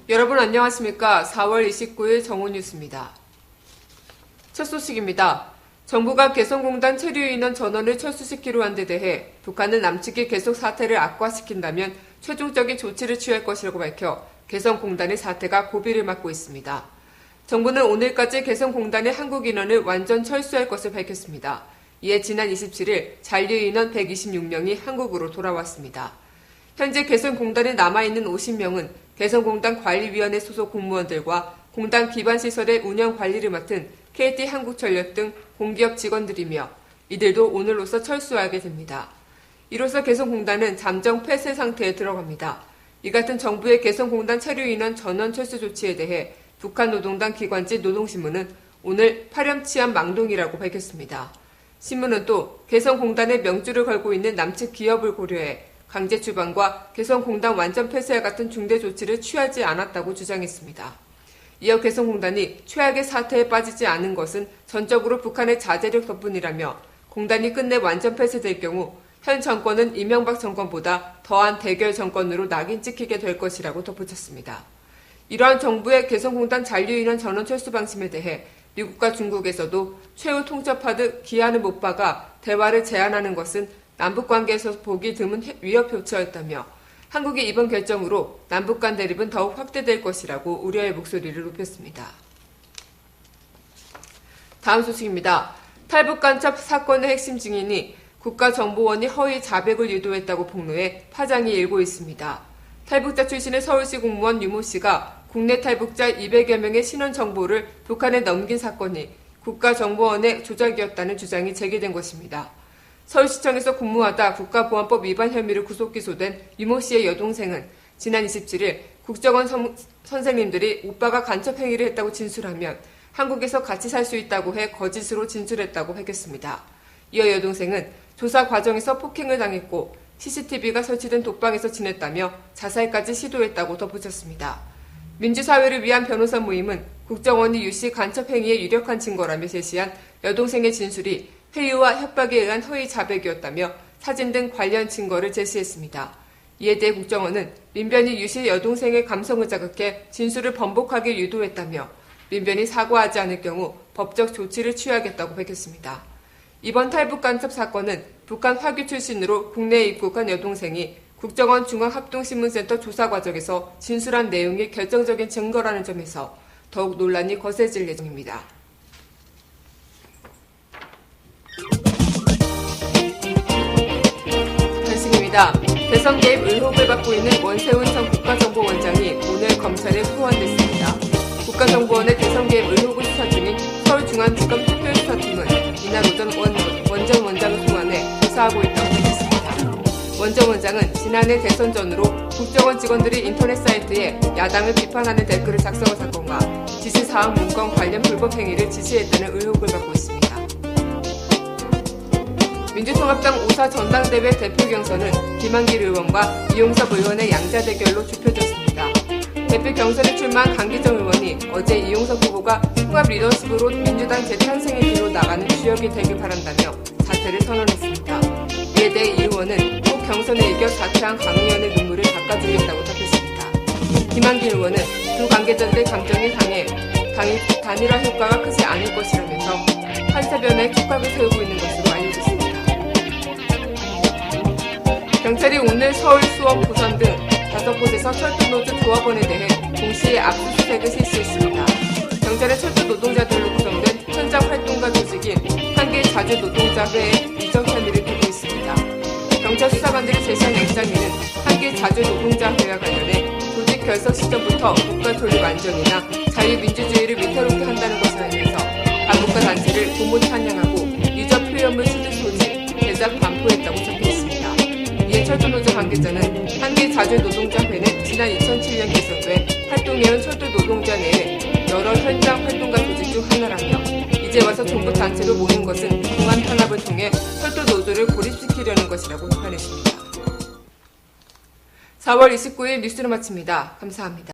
여러분 안녕하십니까? 4월 29일 정오뉴스입니다. 첫 소식입니다. 정부가 개성공단 체류인원 전원을 철수시키려 한 데 대해 북한은 남측이 계속 사태를 악화시킨다면 최종적인 조치를 취할 것이라고 밝혀 개성공단의 사태가 고비를 맞고 있습니다. 정부는 오늘까지 개성공단의 한국 인원을 완전 철수할 것을 밝혔습니다. 이에 지난 27일 잔류인원 126명이 한국으로 돌아왔습니다. 현재 개성공단에 남아있는 50명은 개성공단 관리위원회 소속 공무원들과 공단 기반시설의 운영 관리를 맡은 KT한국전력 등 공기업 직원들이며 이들도 오늘로서 철수하게 됩니다. 이로써 개성공단은 잠정 폐쇄 상태에 들어갑니다. 이 같은 정부의 개성공단 체류인원 전원 철수 조치에 대해 북한 노동당 기관지 노동신문은 오늘 파렴치한 망동이라고 밝혔습니다. 신문은 또 개성공단의 명주를 걸고 있는 남측 기업을 고려해 강제 추방과 개성공단 완전 폐쇄와 같은 중대 조치를 취하지 않았다고 주장했습니다. 이어 개성공단이 최악의 사태에 빠지지 않은 것은 전적으로 북한의 자제력 덕분이라며 공단이 끝내 완전 폐쇄될 경우 현 정권은 이명박 정권보다 더한 대결 정권으로 낙인 찍히게 될 것이라고 덧붙였습니다. 이러한 정부의 개성공단 잔류인원 전원 철수 방침에 대해 미국과 중국에서도 최후 통첩하듯 기한을 못 박아 대화를 제안하는 것은 남북관계에서 보기 드문 위협 표처였다며 한국의 이번 결정으로 남북 간 대립은 더욱 확대될 것이라고 우려의 목소리를 높였습니다. 다음 소식입니다. 탈북 간첩 사건의 핵심 증인이 국가정보원이 허위 자백을 유도했다고 폭로해 파장이 일고 있습니다. 탈북자 출신의 서울시 공무원 유모 씨가 국내 탈북자 200여 명의 신원 정보를 북한에 넘긴 사건이 국가정보원의 조작이었다는 주장이 제기된 것입니다. 서울시청에서 근무하다 국가보안법 위반 혐의로 구속 기소된 유모 씨의 여동생은 지난 27일 국정원 선생님들이 오빠가 간첩 행위를 했다고 진술하면 한국에서 같이 살 수 있다고 해 거짓으로 진술했다고 밝혔습니다. 이어 여동생은 조사 과정에서 폭행을 당했고 CCTV가 설치된 독방에서 지냈다며 자살까지 시도했다고 덧붙였습니다. 민주사회를 위한 변호사 모임은 국정원이 유씨 간첩 행위의 유력한 증거라며 제시한 여동생의 진술이 회유와 협박에 의한 허위 자백이었다며 사진 등 관련 증거를 제시했습니다. 이에 대해 국정원은 민변이 유씨 여동생의 감성을 자극해 진술을 번복하게 유도했다며 민변이 사과하지 않을 경우 법적 조치를 취하겠다고 밝혔습니다. 이번 탈북 간첩 사건은 북한 화교 출신으로 국내에 입국한 여동생이 국정원 중앙합동신문센터 조사 과정에서 진술한 내용이 결정적인 증거라는 점에서 더욱 논란이 거세질 예정입니다. 대선 개입 의혹을 받고 있는 원세훈 전 국가정보원장이 오늘 검찰에 소환됐습니다. 국가정보원의 대선 개입 의혹을 수사 중인 서울중앙지검 특별수사팀은 이날 오전 원 전 원장을 소환해 조사하고 있다고 밝혔습니다. 원 전 원장은 지난해 대선 전으로 국정원 직원들이 인터넷 사이트에 야당을 비판하는 댓글을 작성한 사건과 지시사항 문건 관련 불법 행위를 지시했다는 의혹을 받고 있습니다. 민주통합당 5사 전당대회 대표 경선은 김한길 의원과 이용섭 의원의 양자 대결로 좁혀졌습니다. 대표 경선에 출마한 강기정 의원이 어제 이용섭 후보가 통합 리더십으로 민주당 재탄생의 길로 나가는 주역이 되길 바란다며 사퇴를 선언했습니다. 이에 대해 이 의원은 꼭 경선에 이겨 사퇴한 강 의원의 눈물을 닦아주겠다고 답했습니다. 김한길 의원은 두 관계자들의 감정이 당이 단일화 효과가 크지 않을 것이라면서 판세변에 촉각을 세우고 있는 것으로 알려졌습니다. 경찰이 오늘 서울, 수원, 부산 등 5곳에서 철도노조 조합원에 대해 동시에 압수수색을 실시했습니다. 경찰의 철도 노동자들로 구성된 현장 활동가 조직인 한길자주노동자회에 위적 혐의를 두고 있습니다. 경찰 수사관들이 제시한 영장에는 한길자주노동자회와 관련해 조직 결성 시점부터 국가 존립 안정이나 자유민주주의를 위태롭게 한다는 것을 알면서 반국가 단체를 고무 찬양하고 유적 표현물 수집 소지, 제작 반포했다고 적혀있습니다. 이에 철도노조 관계자는 한길자주노동자회는 지난 2007년 개설돼 활동해온 철도 노동자 내에 여러 현장 활동가 조직 중 하나라며 이제 와서 종북 단체로 모는 것은 공안 탄압을 통해 철도 노조를 고립시키려는 것이라고 비판했습니다. 4월 29일 뉴스를 마칩니다. 감사합니다.